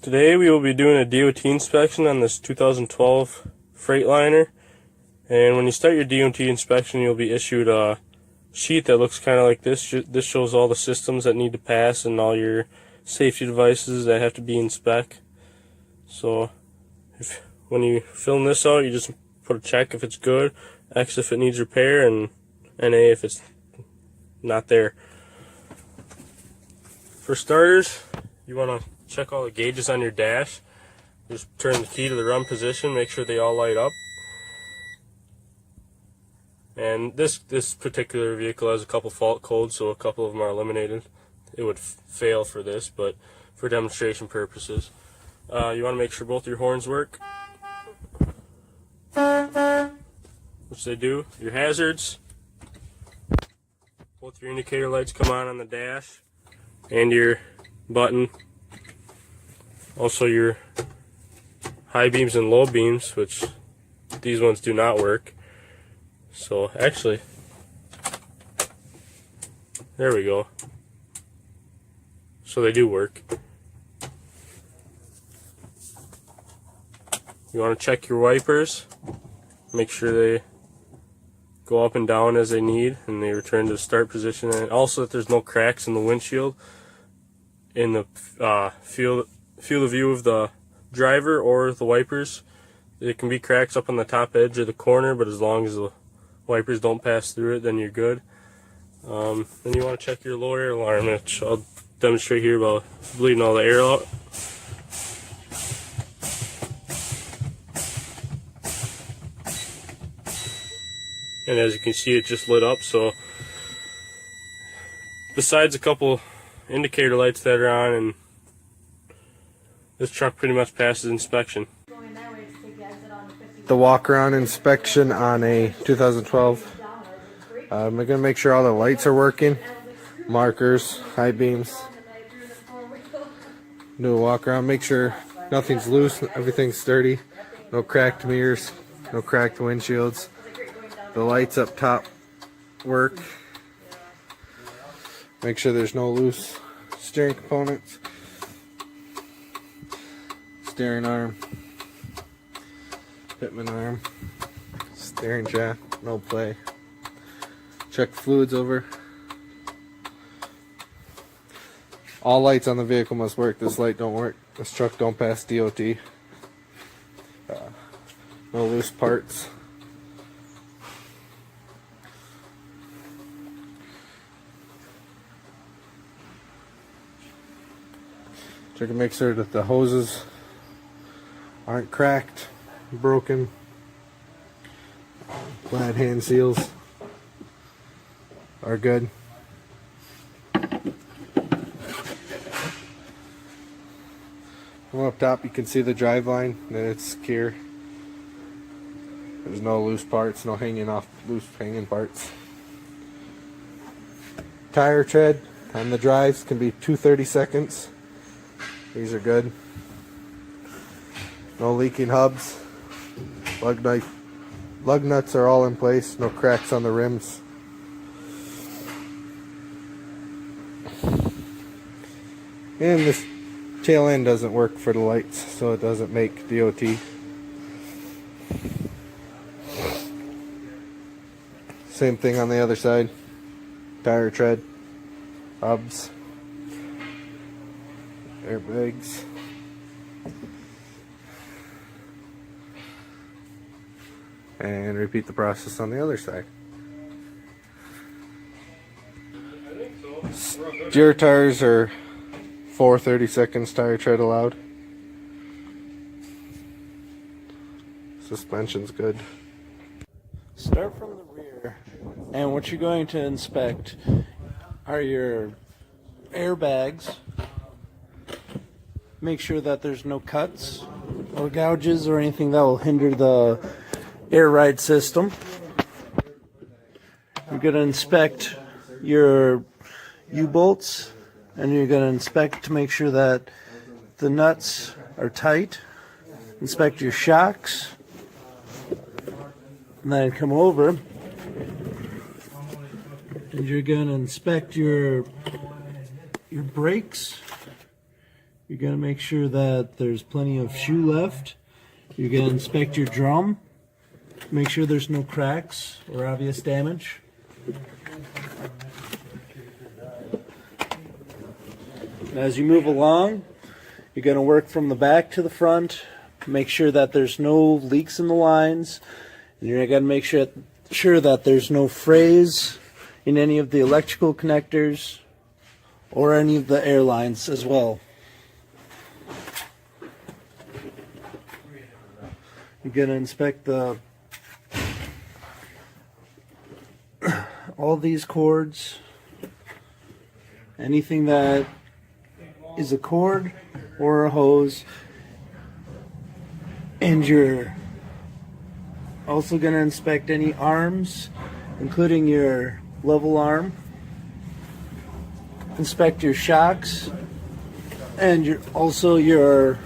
Today we will be doing a DOT inspection on this 2012 Freightliner, and when you start your DOT inspection you'll be issued a sheet that looks kind of like this. This shows all the systems that need to pass and all your safety devices that have to be in spec. So when you film this out, you just put a check if it's good, X if it needs repair, and NA if it's not there. For starters, you want to check all the gauges on your dash. Just turn the key to the run position, make sure they all light up. And this particular vehicle has a couple fault codes, so a couple of them are eliminated. It would fail for this, but for demonstration purposes. You want to make sure both your horns work, which they do. Your hazards, both your indicator lights come on the dash, and your button. Also your high beams and low beams, which these ones do not work. So actually, there we go. So they do work. You want to check your wipers, make sure they go up and down as they need and they return to the start position, and also that there's no cracks in the windshield in the field of view of the driver or the wipers. There can be cracks up on the top edge of the corner, but as long as the wipers don't pass through it, then you're good. Then you want to check your low air alarm, which I'll demonstrate here by bleeding all the air out. And as you can see, it just lit up. So besides a couple indicator lights that are on, and this truck pretty much passes inspection. The walk-around inspection on a 2012. I'm going to make sure all the lights are working, markers, high beams. Do a walk-around, make sure nothing's loose, everything's sturdy, no cracked mirrors, no cracked windshields. The lights up top work. Make sure there's no loose steering components. Steering arm, pitman arm, steering shaft, no play. Check fluids over. All lights on the vehicle must work. This light don't work. This truck don't pass DOT. No loose parts. Check and make sure that the hoses aren't cracked, broken. Glad hand seals are good. From up top you can see the drive line, that it's secure. There's no loose parts, no loose hanging parts. Tire tread on the drives can be 2/32. These are good. No leaking hubs. Lug nuts are all in place. No cracks on the rims. And this tail end doesn't work for the lights, so it doesn't make DOT. Same thing on the other side. Tire tread, hubs, airbags. And repeat the process on the other side. Steer tires are 4/32 tire tread allowed. Suspension's good. Start from the rear, and what you're going to inspect are your airbags. Make sure that there's no cuts or gouges or anything that will hinder the air ride system. You're going to inspect your U-bolts, and you're going to inspect to make sure that the nuts are tight. Inspect your shocks, and then come over and you're going to inspect your brakes, You're going to make sure that there's plenty of shoe left. You're going to inspect your drum. Make sure there's no cracks or obvious damage. As you move along, you're going to work from the back to the front. Make sure that there's no leaks in the lines. And you're going to make sure that there's no frays in any of the electrical connectors or any of the air lines as well. You're going to inspect all these cords, anything that is a cord or a hose, and you're also going to inspect any arms, including your level arm. Inspect your shocks and also your